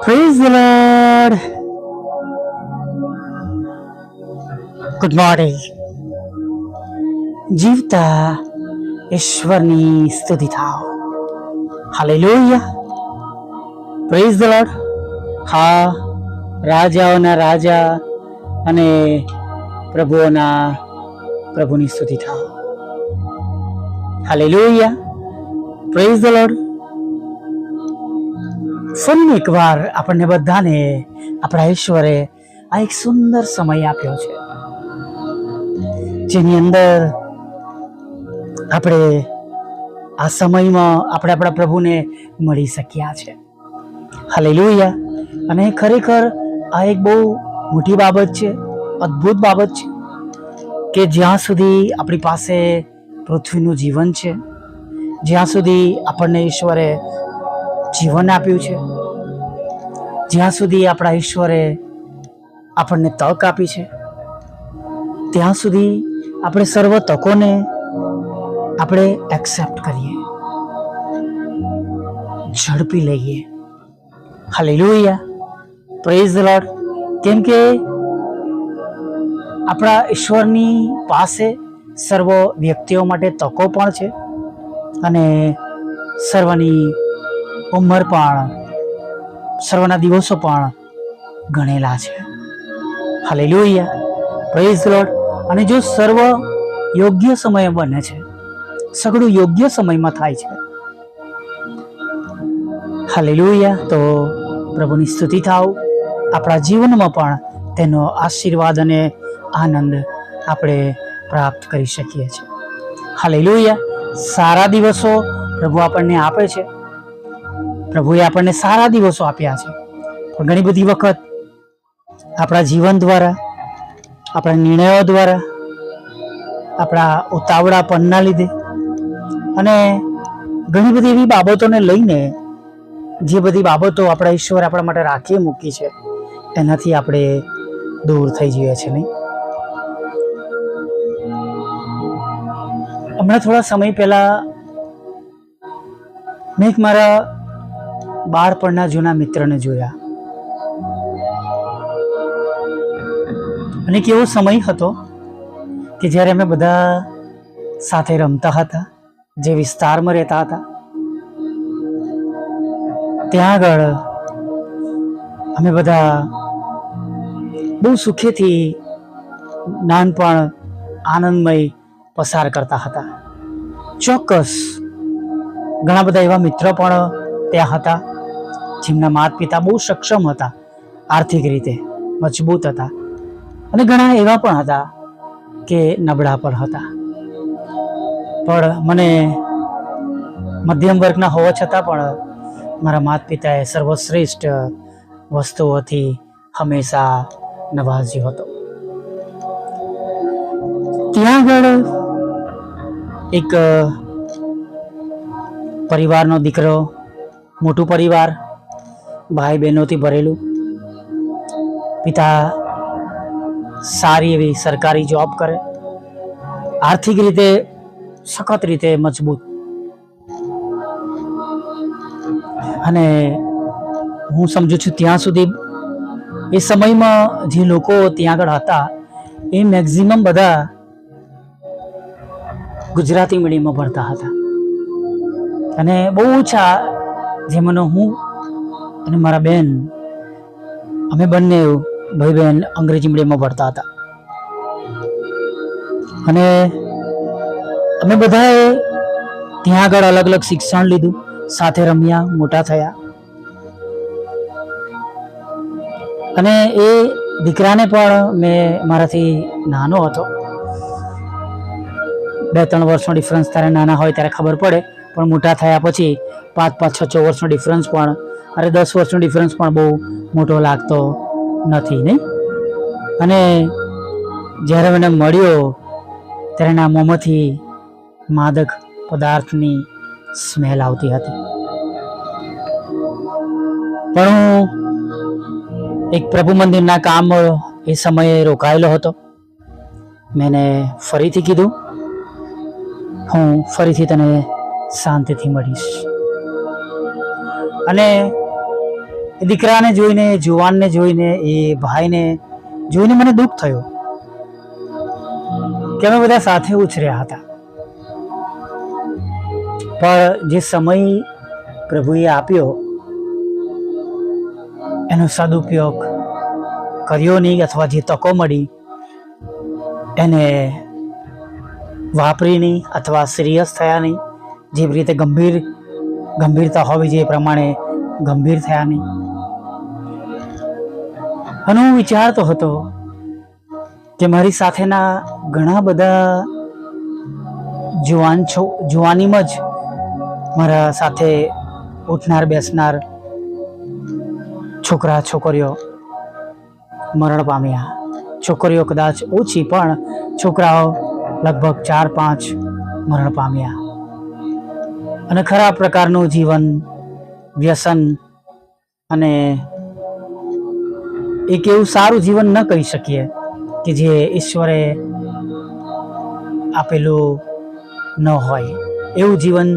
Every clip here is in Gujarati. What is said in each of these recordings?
Praise the Lord. Good morning. જીવતા ઈશ્વરની સ્તુતિ થાવ. હાલેલુયા. Praise the lord. હા, રાજાઓના રાજા અને પ્રભુઓના પ્રભુની સ્તુતિ થાવ. હાલેલુયા. Praise the lord. ફરી એકવાર આપણને બધાને આપણા ઈશ્વરે આ એક સુંદર સમય આપ્યો છે, જેની અંદર આપણે આ સમયમાં આપણે આપણા પ્રભુને મળી શક્યા છે. હાલેલુયા. અને ખરેખર આ એક બહુ મોટી બાબત છે, અદ્ભુત બાબત છે કે જ્યાં સુધી આપણી પાસે પૃથ્વીનું જીવન છે, જ્યાં સુધી આપણને ઈશ્વરે જીવન આપ્યું છે, જ્યાં સુધી આપણા ઈશ્વરે આપણને તક આપી છે, ત્યાં સુધી આપણે સર્વ તકોને આપણે એક્સેપ્ટ કરીએ, ઝડપી લઈએ. હાલેલુયા. Praise the lord. કેમ કે આપણા ઈશ્વરની પાસે સર્વ વ્યક્તિઓ માટે તકો પણ છે અને સર્વની ઉંમર પણ, સર્વના દિવસો પણ ગણેલા છે. હાલેલુયા. Praise the lord. અને જો સર્વ યોગ્ય સમયે બને છે, સગળું યોગ્ય સમયમાં થાય છે. હાલેલુયા. તો પ્રભુની સ્તુતિ થાવ. આપણા જીવનમાં પણ તેનો આશીર્વાદ અને આનંદ આપણે પ્રાપ્ત કરી શકીએ છીએ. હાલેલુયા. સારા દિવસો પ્રભુ આપણને આપે છે. પ્રભુએ આપણને સારા દિવસો આપ્યા છે, પણ ઘણી બધી વખત આપણા જીવન દ્વારા, આપણા નિર્ણયો દ્વારા, આપણા ઉતાવળાપણના લીધે અને ઘણી બધી એવી બાબતોને લઈને, જે બધી બાબતો આપણા ઈશ્વર આપણા માટે રાખી મૂકી છે, એનાથી આપણે દૂર થઈ જઈએ છીએ, નહીં? હમણાં થોડા સમય પહેલા મેં એક મારા બાળપણના જૂના મિત્રને જોયા અને કેવો સમય હતો કે જ્યારે અમે બધા સાથે રમતા હતા, જે વિસ્તારમાં રહેતા હતા, ત્યાં આગળ અમે બધા બહુ સુખેથી નાનપણ આનંદમય પસાર કરતા હતા. ચોક્કસ ઘણા બધા એવા મિત્રો પણ ત્યાં હતા જેમના માતા પિતા બહુ સક્ષમ હતા, આર્થિક રીતે મજબૂત હતા, અને ઘણા એવા પણ હતા કે નબળા પણ હતા. પણ મને મધ્યમ વર્ગના હોવા છતાં પણ મારા માતા પિતાએ સર્વશ્રેષ્ઠ વસ્તુઓથી હંમેશા નવાજ્યો હતો. ત્યાં આગળ એક પરિવારનો દીકરો, મોટું પરિવાર, ભાઈ બહેનોથી ભરેલું, પિતા સારી એવી સરકારી જોબ કરે, આર્થિક રીતે સખત રીતે મજબૂત. અને હું સમજુ છું ત્યાં સુધી એ સમયમાં જે લોકો ત્યાં આગળ હતા એ મેક્ઝિમમ બધા ગુજરાતી મીડિયમમાં ભણતા હતા અને બહુ ઓછા, જેમાંનો હું અને મારા બેન, અમે બંને ભાઈ બહેન અંગ્રેજી મીડિયમમાં ભણતા હતા. અને અમે બધાએ ત્યાં આગળ અલગ અલગ શિક્ષણ લીધું, સાથે રમ્યા, મોટા થયા. અને એ દીકરાને પણ મેં, મારાથી નાનો હતો, 2-3 વર્ષનો ડિફરન્સ ત્યારે નાના હોય ત્યારે ખબર પડે, પણ મોટા થયા પછી 5-5, 6 વર્ષનો ડિફરન્સ પણ, અરે 10 વર્ષનો ડિફરન્સ પણ બહુ મોટો લાગતો નથી, નહીં? અને જ્યારે મને મળ્યો ત્યારે એના મોંમાંથી માદક પદાર્થની સ્મેલ આવતી હતી. પણ હું એક પ્રભુ મંદિરના કામ એ સમયે રોકાયેલો હતો. મેં ફરીથી કીધું, હું ફરીથી તને શાંતિથી મળીશ. અને એ દીકરાને જોઈને, જુવાનને જોઈને, એ ભાઈને જોઈને મને દુઃખ થયું કે અમે બધા સાથે ઉછર્યા હતા, પણ જે સમય પ્રભુએ આપ્યો એનો સદુપયોગ કર્યો નહીં, અથવા જે તકો મળી એને વાપરી નહીં, અથવા સિરિયસ થયા નહીં, જે રીતે ગંભીરતા હોવી જોઈએ એ પ્રમાણે ગંભીર થયા નહીં. અને હું વિચારતો હતો કે મારી સાથેના ઘણા બધા જુવાનીમાં જ મારા સાથે ઉઠનાર બેસનાર છોકરા છોકરીઓ મરણ પામ્યા. છોકરીઓ કદાચ ઓછી, પણ છોકરાઓ લગભગ 4-5 મરણ પામ્યા. અને ખરાબ પ્રકારનું જીવન, વ્યસન, અને એક એવું સારું જીવન ન કહી શકીએ કે જે ઈશ્વરે આપેલું ન હોય એવું જીવન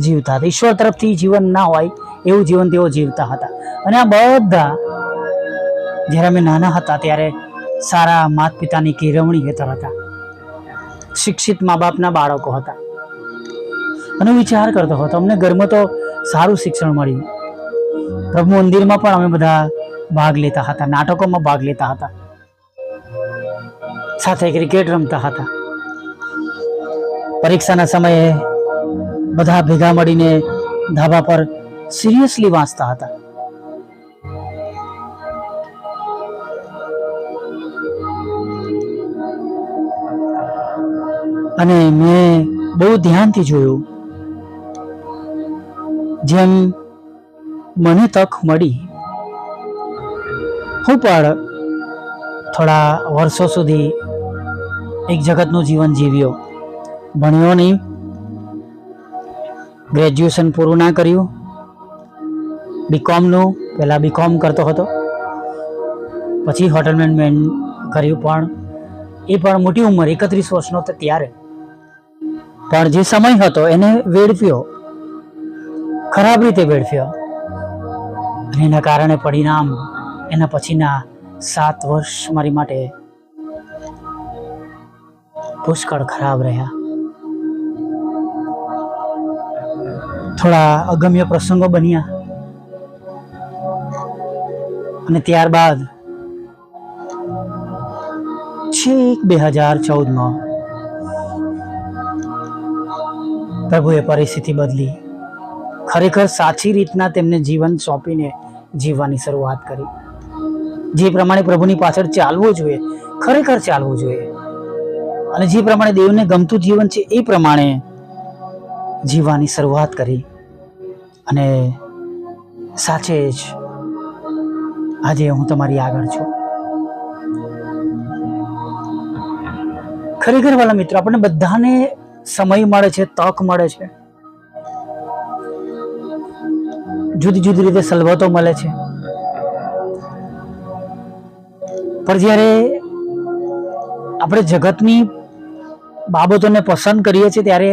જીવતા હતા. ઈશ્વર તરફથી જીવન ના હોય એવું જીવન તેઓ જીવતા હતા. અને આ બધા જ્યારે અમે નાના હતા ત્યારે સારા માતા પિતાની કેળવણી હેઠળ હતા, શિક્ષિત મા બાપના બાળકો હતા. અને વિચાર કરતો હતો અમને ઘરમાં તો સારું શિક્ષણ મળ્યું. પ્રભુ મંદિરમાં પણ અમે બધા ભાગ લેતા હતા, નાટકોમાં ભાગ લેતા હતા, સાથે ક્રિકેટ રમતા હતા. પરીક્ષાના સમયે બધા ભેગા મળીને ધાબા પર સિરિયસલી વાંચતા હતા. અને મેં બહુ ધ્યાનથી જોયું, જેમ મને તક મળી હું પણ થોડા વર્ષો સુધી એક જગતનું જીવન જીવ્યો. ભણ્યો નહીં, ગ્રેજ્યુએશન પૂરું ના કર્યું. બીકોમનું પહેલાં બીકોમ કરતો હતો, પછી હોટેલ મેનેજમેન્ટ કર્યું, પણ એ પણ મોટી ઉંમર 31 વર્ષનો હતો ત્યારે. પણ જે સમય હતો એને વેડફ્યો, ખરાબ રીતે વેડફ્યો. અને એના કારણે પરિણામ એના પછીના 7 વર્ષ મારી માટે પુષ્કળ ખરાબ રહ્યા. થોડા અગમ્ય પ્રસંગો બન્યા, અને ત્યારબાદ છેક 2014માં પ્રભુએ પરિસ્થિતિ બદલી. ખરેખર સાચી રીતના તેમને જીવન સોંપીને જીવવાની શરૂઆત કરી. જે પ્રમાણે પ્રભુની પાછળ ચાલવું જોઈએ, ખરેખર ચાલવું જોઈએ, અને જે પ્રમાણે દેવને ગમતું જીવન છે એ પ્રમાણે જીવવાની શરૂઆત કરી. અને સાચે જ આજે હું તમારી આગળ છું. ખરેખર વાલા મિત્રો, આપણને બધાને સમય મળે છે, તક મળે છે, જુદી જુદી રીતે સલવતો મળે છે. પણ જ્યારે આપણે જગતની બાબતોને પસંદ કરીએ છીએ ત્યારે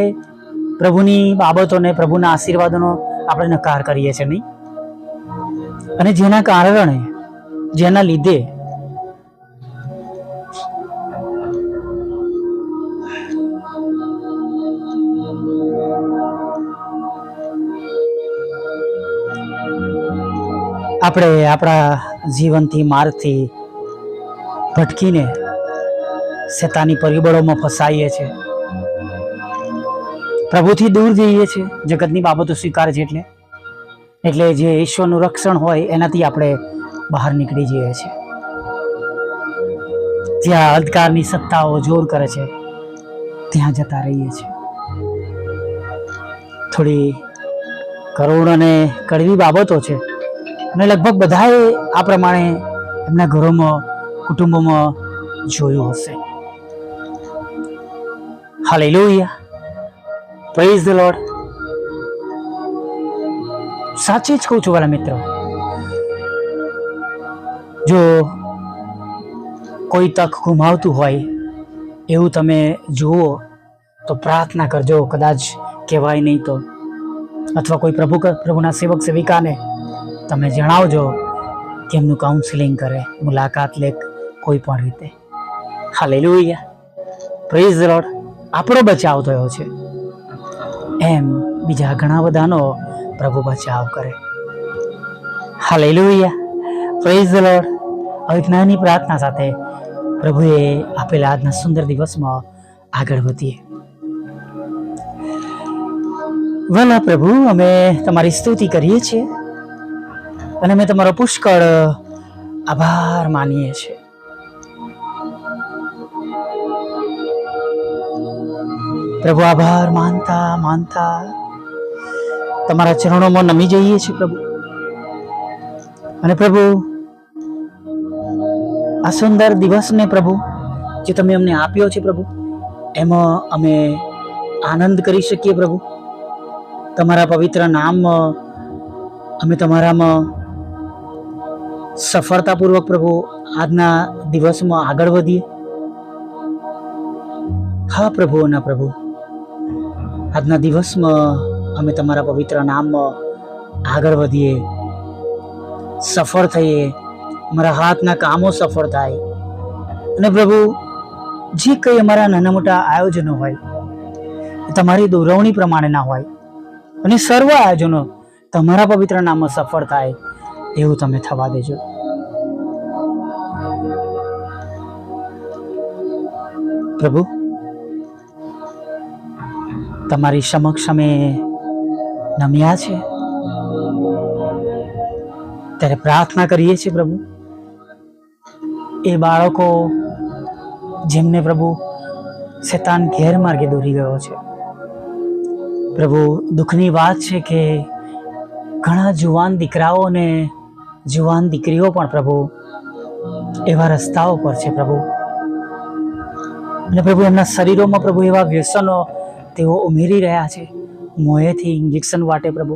પ્રભુની બાબતોને, પ્રભુના આશીર્વાદોનો આપણે નકાર કરીએ છીએ, નહીં? અને જેના કારણે, જેના લીધે આપણે આપણા જીવનથી, માર્ગથી ભટકીને શેતાની પરિબળોમાં ફસાઈએ છીએ, પ્રભુથી દૂર જઈએ છીએ, જગતની બાબતો સ્વીકારે છે એટલે જે ઈશ્વરનું રક્ષણ હોય એનાથી આપણે બહાર નીકળી જઈએ છીએ. જ્યાં અંધકારની સત્તાઓ જોર કરે છે ત્યાં જતા રહીએ છીએ. થોડી કરુણ અને કડવી બાબતો છે, અને લગભગ બધાએ આ પ્રમાણે એમના ઘરોમાં, કુટુંબોમાં જોયું હશે. Hallelujah, praise the lord. સાચે જ કહું છું વાલા મિત્રો, જો કોઈ તક ગુમાવતું હોય એવું તમે જુઓ તો પ્રાર્થના કરજો. કદાચ કહેવાય નહીં તો, અથવા કોઈ પ્રભુના સેવક સેવિકાને તમે જણાવજો કે એમનું કાઉન્સિલિંગ કરે, મુલાકાત લે કોઈ પણ રીતે. Hallelujah, praise the lord. આપણો બચાવ થયો છે એમ બીજા ઘણા બધાનો પ્રભુ બચાવ કરે. Hallelujah, praise the lord. હવે એક નાની પ્રાર્થના સાથે પ્રભુએ આપેલા આજના સુંદર દિવસમાં આગળ વધીએ. વલા પ્રભુ, અમે તમારી સ્તુતિ કરીએ છીએ અને અમે તમારો પુષ્કળ આભાર માનીએ છીએ. પ્રભુ, આભાર માનતા માનતા તમારા ચરણોમાં નમી જઈએ છીએ પ્રભુ. અને પ્રભુ, આ સુંદર દિવસને પ્રભુ જે તમે અમને આપ્યો છે પ્રભુ, એમાં અમે આનંદ કરી શકીએ પ્રભુ. તમારા પવિત્ર નામમાં અમે તમારામાં સફળતાપૂર્વક પ્રભુ આજના દિવસમાં આગળ વધીએ. હા પ્રભુ, ના પ્રભુ, આજના દિવસમાં અમે તમારા પવિત્ર નામમાં આગળ વધીએ, સફળ થઈએ, અમારા હાથના કામો સફળ થાય. અને પ્રભુ, જે કંઈ અમારા નાના મોટા આયોજનો હોય એ તમારી દોરવણી પ્રમાણેના હોય અને સર્વ આયોજનો તમારા પવિત્ર નામમાં સફળ થાય એવું તમે થવા દેજો. પ્રભુ, તમારી સમક્ષ અમે નમ્યા છે ત્યારે પ્રાર્થના કરીએ છીએ પ્રભુ, એ બાળકો જેમને પ્રભુ શેતાન ગેરમાર્ગે દોરી ગયો છે પ્રભુ, દુઃખની વાત છે કે ઘણા જુવાન દીકરાઓ અને જુવાન દીકરીઓ પણ પ્રભુ એવા રસ્તાઓ પર છે પ્રભુ. અને પ્રભુ, એમના શરીરોમાં પ્રભુ એવા વ્યસનો તેઓ ઉમેરી રહ્યા છે, મોંએથી ઇન્જેક્શન વાટે પ્રભુ,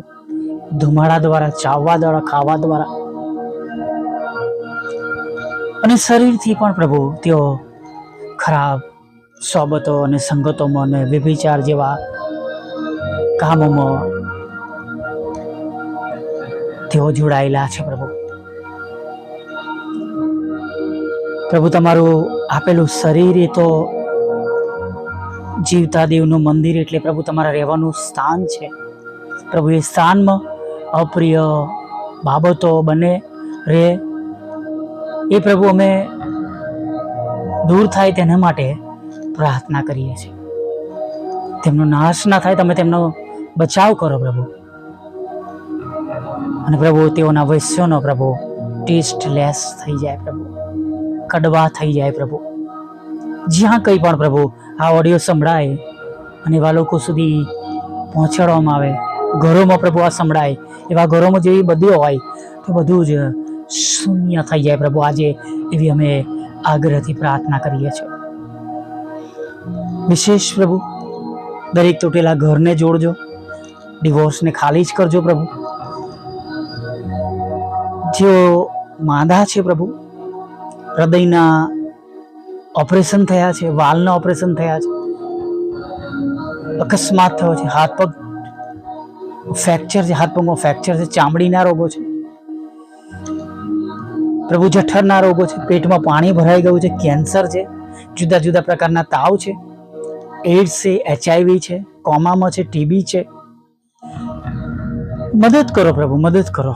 ધુમાડા દ્વારા, ચાવવા દ્વારા, ખાવા દ્વારા, અને શરીરથી પણ પ્રભુ તેઓ ખરાબ સોબતો અને સંગતોમાં અને વ્યભિચાર જેવા કામોમાં તેઓ જોડાયેલા છે પ્રભુ. પ્રભુ, તમારું આપેલું શરીર એ તો જીવતા દેવનું મંદિર, એટલે પ્રભુ તમારા રહેવાનું સ્થાન છે પ્રભુ. એ સ્થાનમાં અપ્રિય બાબતો બને રહે એ પ્રભુ અમે દૂર થાય તેના માટે પ્રાર્થના કરીએ છીએ. તેમનો નાશ ના થાય, તમે તેમનો બચાવ કરો પ્રભુ. અને પ્રભુ, તેઓના વૈશ્યોનો પ્રભુ ટેસ્ટલેસ થઈ જાય પ્રભુ, કડવા થઈ જાય પ્રભુ. જ્યાં કંઈ પણ પ્રભુ આ ઓડિયો સંભળાય અને એવા લોકો સુધી પહોંચાડવામાં આવે, ઘરોમાં પ્રભુ આ સંભળાય, એવા ઘરોમાં જેવી બધી હોય તો બધું જ શૂન્ય થઈ જાય પ્રભુ. આજે એવી અમે આગ્રહથી પ્રાર્થના કરીએ છીએ. વિશેષ પ્રભુ, દરેક તૂટેલા ઘરને જોડજો, ડિવોર્સને ખાલી જ કરજો પ્રભુ. જેઓ માંદા છે પ્રભુ, હૃદયના ઓપરેશન થયા છે, વાલના ઓપરેશન થયા છે, અકસ્માત થયો છે, હાથ પગ ફ્રેક્ચર છે, હાથ પગમાં ફ્રેક્ચર છે, ચામડીના રોગો છે પ્રભુ, જઠરના રોગો છે, પેટમાં પાણી ભરાઈ ગયું છે, કેન્સર છે, જુદા જુદા પ્રકારના તાવ છે, એડ્સ છે, HIV છે, કોમામાં છે, TB છે. મદદ કરો પ્રભુ, મદદ કરો.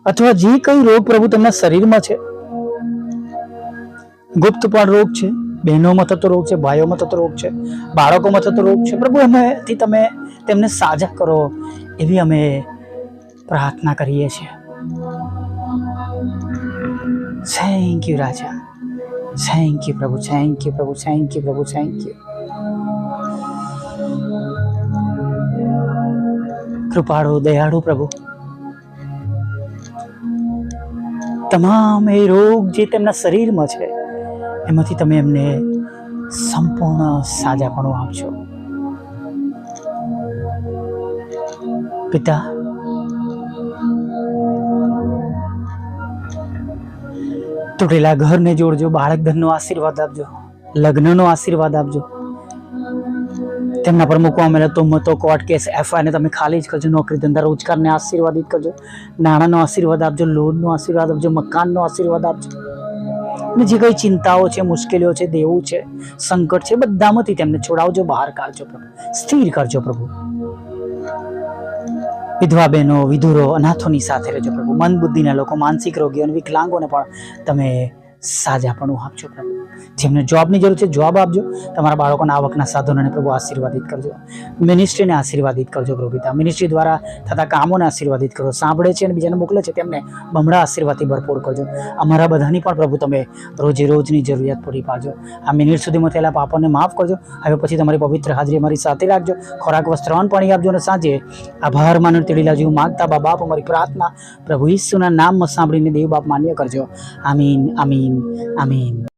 અથવા જે કઈ રોગ પ્રભુ તેમના શરીરમાં છે, ગુપ્ત પણ રોગ છે, બહેનોમાં થતો રોગ છે, ભાઈઓમાં થતો રોગ છે, બાળકોમાં થતો રોગ છે પ્રભુ, એમાંથી તમે તેમને સાજા કરો એવી અમે પ્રાર્થના કરીએ છીએ. Thank you Raja, thank you પ્રભુ, થેન્ક યુ પ્રભુ, થેન્ક યુ પ્રભુ, થેન્ક યુ. કૃપાળુ દયાળુ પ્રભુ, તમામ એ રોગ જે તેમના શરીરમાં છે એમાંથી તમે એમને સંપૂર્ણ સાજાપણું આપજો પિતા. તૂટેલા ઘરને જોડજો, બાળક ધનનો આશીર્વાદ આપજો, લગ્નનો આશીર્વાદ આપજો, તેમના પર મૂકવા મળે તો મતો કોર્ટ કેસ એફઆઈને તમે ખાલી જ કરજો. નોકરી ધંધા રોજગારને આશીર્વાદિત કરજો. નાણાંનો આશીર્વાદ આપજો, લોનનો આશીર્વાદ આપજો, મકાનનો આશીર્વાદ આપજો. અને જે કઈ ચિંતાઓ છે, મુશ્કેલીઓ છે, દેવું છે, સંકટ છે, બધામાંથી તેમને છોડાવજો, બહાર કાઢજો પ્રભુ, સ્થિર કરજો પ્રભુ. વિધવા બહેનો, વિધુરો, અનાથોની સાથે રહેજો પ્રભુ. મંદ બુદ્ધિના લોકો, માનસિક રોગીઓ અને વિકલાંગોને પણ તમે સાજાપણું આપજો પ્રભુ. જેમને જોબની જરૂર છે જોબ આપજો. તમારા બાળકોના આવકના સાધનોને પ્રભુ આશીર્વાદિત કરજો. મિનિસ્ટ્રીને આશીર્વાદિત કરજો પ્રભુ પિતા. મિનિસ્ટ્રી દ્વારા થતા કામોને આશીર્વાદિત કરો. સાંભળે છે અને બીજાને મોકલે છે તેમને બમણા આશીર્વાદથી ભરપૂર કરજો. અમારા બધાની પણ પ્રભુ તમે રોજે રોજની જરૂરિયાત પૂરી પાડજો. આ મિનિટ સુધીમાં થયેલા પાપોને માફ કરજો. હવે પછી તમારી પવિત્ર હાજરી અમારી સાથે રાખજો. ખોરાક, વસ્ત્ર, અન્ન, પાણી આપજો અને સાંજે આભાર માનો તેડીલા જેવું માગતા બાપ અમારી પ્રાર્થના પ્રભુ ઈસુના નામમાં સાંભળીને દેવ બાપ માન્ય કરજો. આમીન, આમીન, આમીન.